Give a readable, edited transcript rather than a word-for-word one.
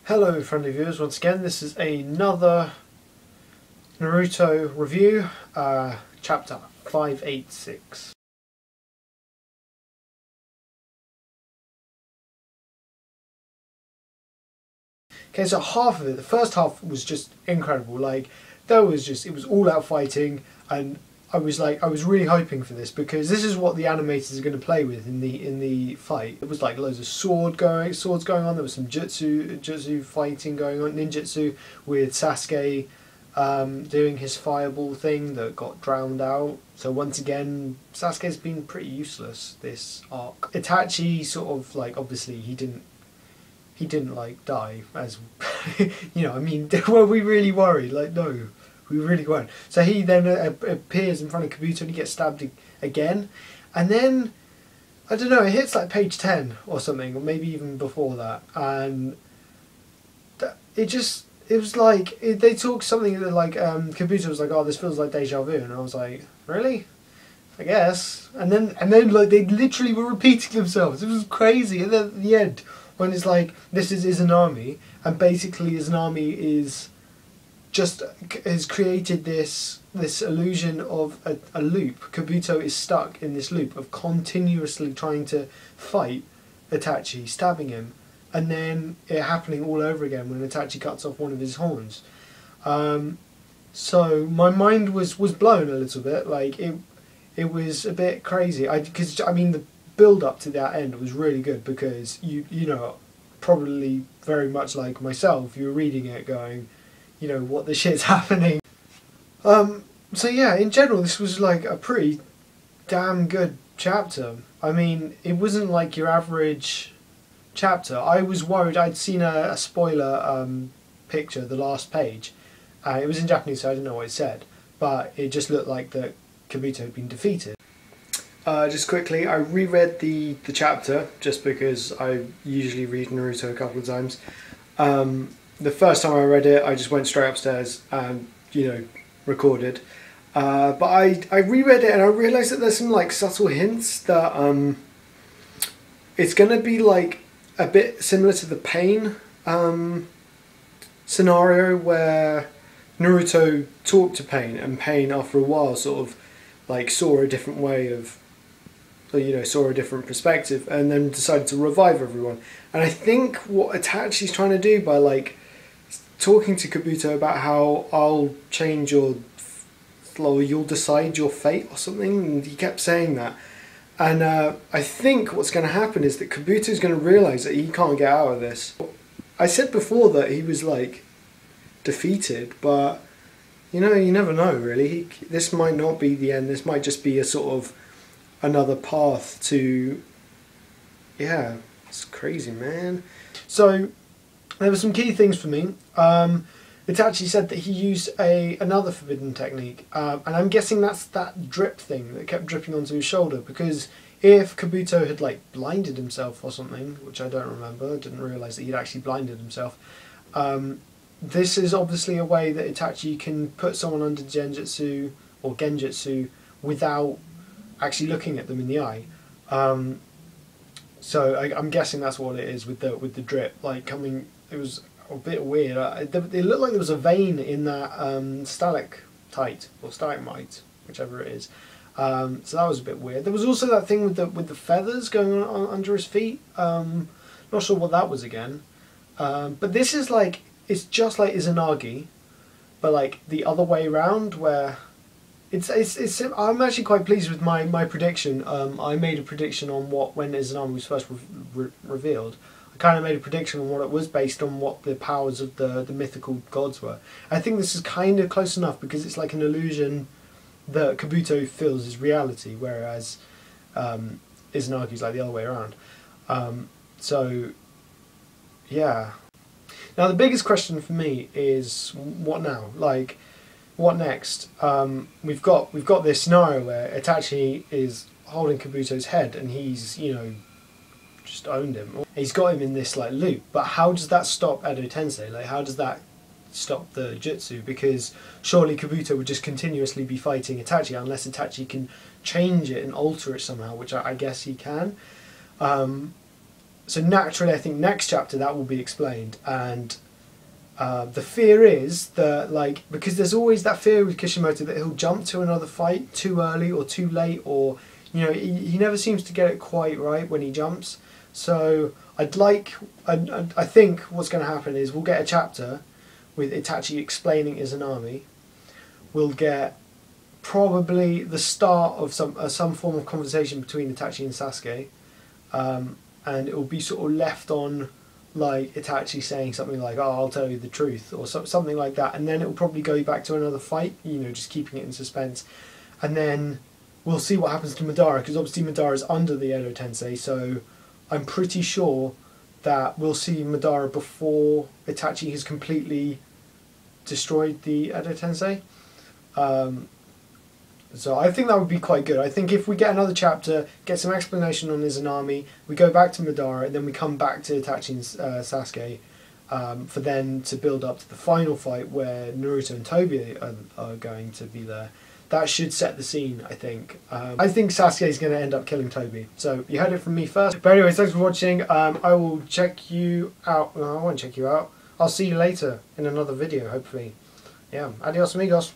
Hello friendly viewers, once again this is another Naruto review, chapter 586. Okay, so half of it, the first half was just incredible, like it was all out fighting, and I was really hoping for this because this is what the animators are going to play with in the fight. It was like loads of swords going on. There was some jutsu fighting going on, ninjutsu with Sasuke doing his fireball thing that got drowned out. So once again, Sasuke's been pretty useless this arc. Itachi sort of like, obviously he didn't like die, as you know. I mean, were we really worried? Like, no. We really weren't. So he then appears in front of Kabuto and he gets stabbed again. And then, I don't know, it hits like page 10 or something, or maybe even before that. And it was like, they talked something that like, Kabuto was like, oh, this feels like deja vu. And I was like, really? I guess. And then like, they literally were repeating themselves. It was crazy. And then at the end, when it's like, this is Izanami, and basically Izanami has created this illusion of a loop. Kabuto is stuck in this loop of continuously trying to fight Itachi, stabbing him, and then it happening all over again when Itachi cuts off one of his horns. So my mind was blown a little bit. Like it was a bit crazy. Because I mean the build up to that end was really good because you know, probably very much like myself, you were reading it going, you know, what the shit's happening. So yeah, in general this was like a pretty damn good chapter. I mean, it wasn't like your average chapter. I was worried. I'd seen a spoiler picture, the last page. It was in Japanese, so I didn't know what it said, but it just looked like that Kabuto had been defeated. Just quickly, I reread the chapter just because I usually read Naruto a couple of times. The first time I read it, I just went straight upstairs and, you know, recorded. But I reread it and I realised that there's some like subtle hints that it's going to be like a bit similar to the Pain scenario where Naruto talked to Pain, and Pain after a while sort of like saw a different way of, you know, saw a different perspective and then decided to revive everyone. And I think what Itachi's trying to do by like talking to Kabuto about how I'll change your flow, you'll decide your fate or something, and he kept saying that. And I think what's going to happen is that Kabuto's going to realise that he can't get out of this. I said before that he was like defeated, but you know, you never know really. This might not be the end, this might just be a sort of another path to, yeah, it's crazy, man. So there were some key things for me. Itachi said that he used another forbidden technique, and I'm guessing that's that drip thing that kept dripping onto his shoulder, because if Kabuto had like blinded himself or something, which I don't remember, I didn't realise that he'd actually blinded himself, this is obviously a way that Itachi can put someone under genjutsu or genjutsu without actually looking at them in the eye. So I'm guessing that's what it is with the drip, like coming. It was a bit weird. It looked like there was a vein in that stalactite or stalagmite, whichever it is. So that was a bit weird. There was also that thing with the feathers going on under his feet. Not sure what that was again. But this is like, it's just like Izanagi, but like the other way around, where it's I'm actually quite pleased with my prediction. I made a prediction on when Izanami was first revealed. I kind of made a prediction on what it was based on what the powers of the mythical gods were. I think this is kind of close enough because it's like an illusion that Kabuto feels is reality, whereas Izanagi's like the other way around. So yeah. Now the biggest question for me is what now? Like, what next? We've got this scenario where Itachi is holding Kabuto's head and he's, you know, just owned him. He's got him in this like loop, but how does that stop Edo Tensei? Like, how does that stop the jutsu? Because surely Kabuto would just continuously be fighting Itachi unless Itachi can change it and alter it somehow, which I guess he can. So naturally, I think next chapter that will be explained, and the fear is that, like, because there's always that fear with Kishimoto that he'll jump to another fight too early or too late, or he never seems to get it quite right when he jumps. So I think what's going to happen is we'll get a chapter with Itachi explaining Izanami. We'll get probably the start of some form of conversation between Itachi and Sasuke, and it will be sort of left on like Itachi saying something like, "Oh, I'll tell you the truth," or something like that, and then it will probably go back to another fight, just keeping it in suspense, and then we'll see what happens to Madara, because obviously Madara is under the Edo Tensei, so I'm pretty sure that we'll see Madara before Itachi has completely destroyed the Edo Tensei. So I think that would be quite good. I think if we get another chapter, get some explanation on Izanami, we go back to Madara, and then we come back to Itachi and Sasuke, for then to build up to the final fight where Naruto and Tobi are going to be there. That should set the scene, I think. I think Sasuke is going to end up killing Tobi. So you heard it from me first. But anyways, thanks for watching. I will check you out. No, I won't check you out. I'll see you later in another video, hopefully. Yeah, adios amigos.